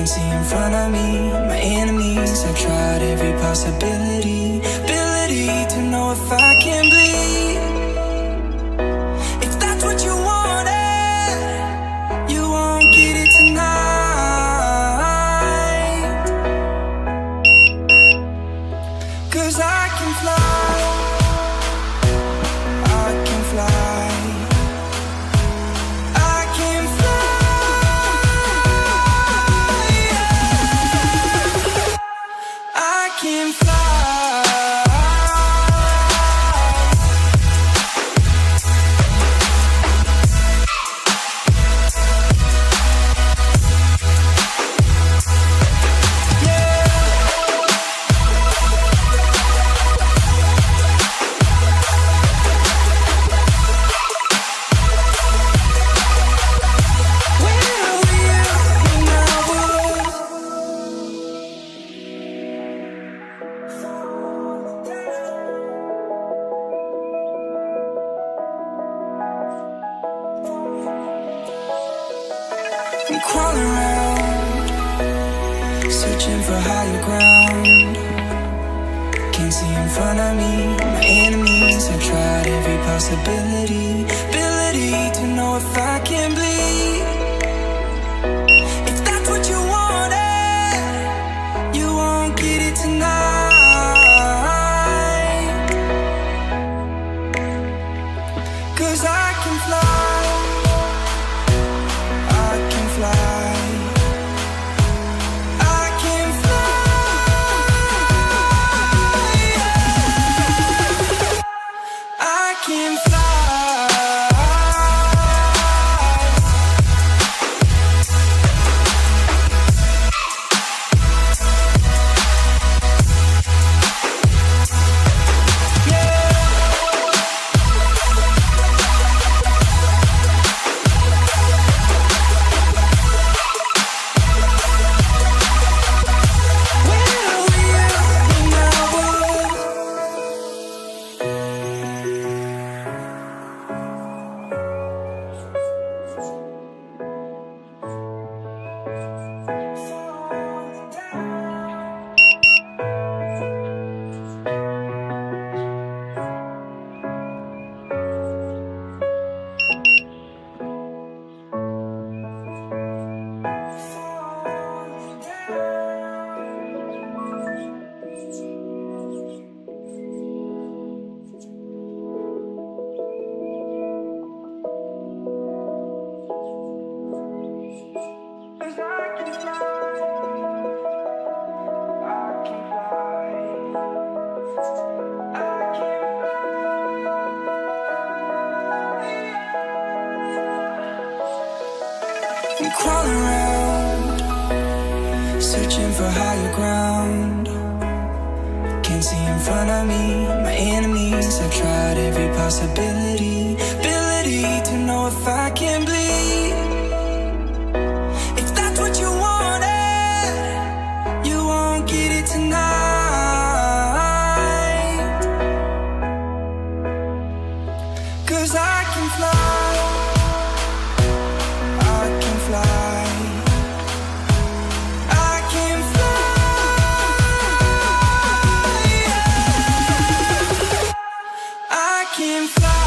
see in front of me my enemies. I've tried every possibility, ability to know if I can bleed. If that's what you wanted, you won't get it tonight. 'Cause I can fly, I can fly. I'm crawling around, searching for higher ground. Can't see in front of me my enemies. I've tried every possibility, ability to know if I can bleed. If that's what you wanted, you won't get it tonight. 'Cause I can fly, I'm crawling around, searching for higher ground. Can't see in front of me my enemies. I've tried every possibility, ability to know if I can bleed. If that's what you wanted, you won't get it tonight. 'Cause I can fly, can fly.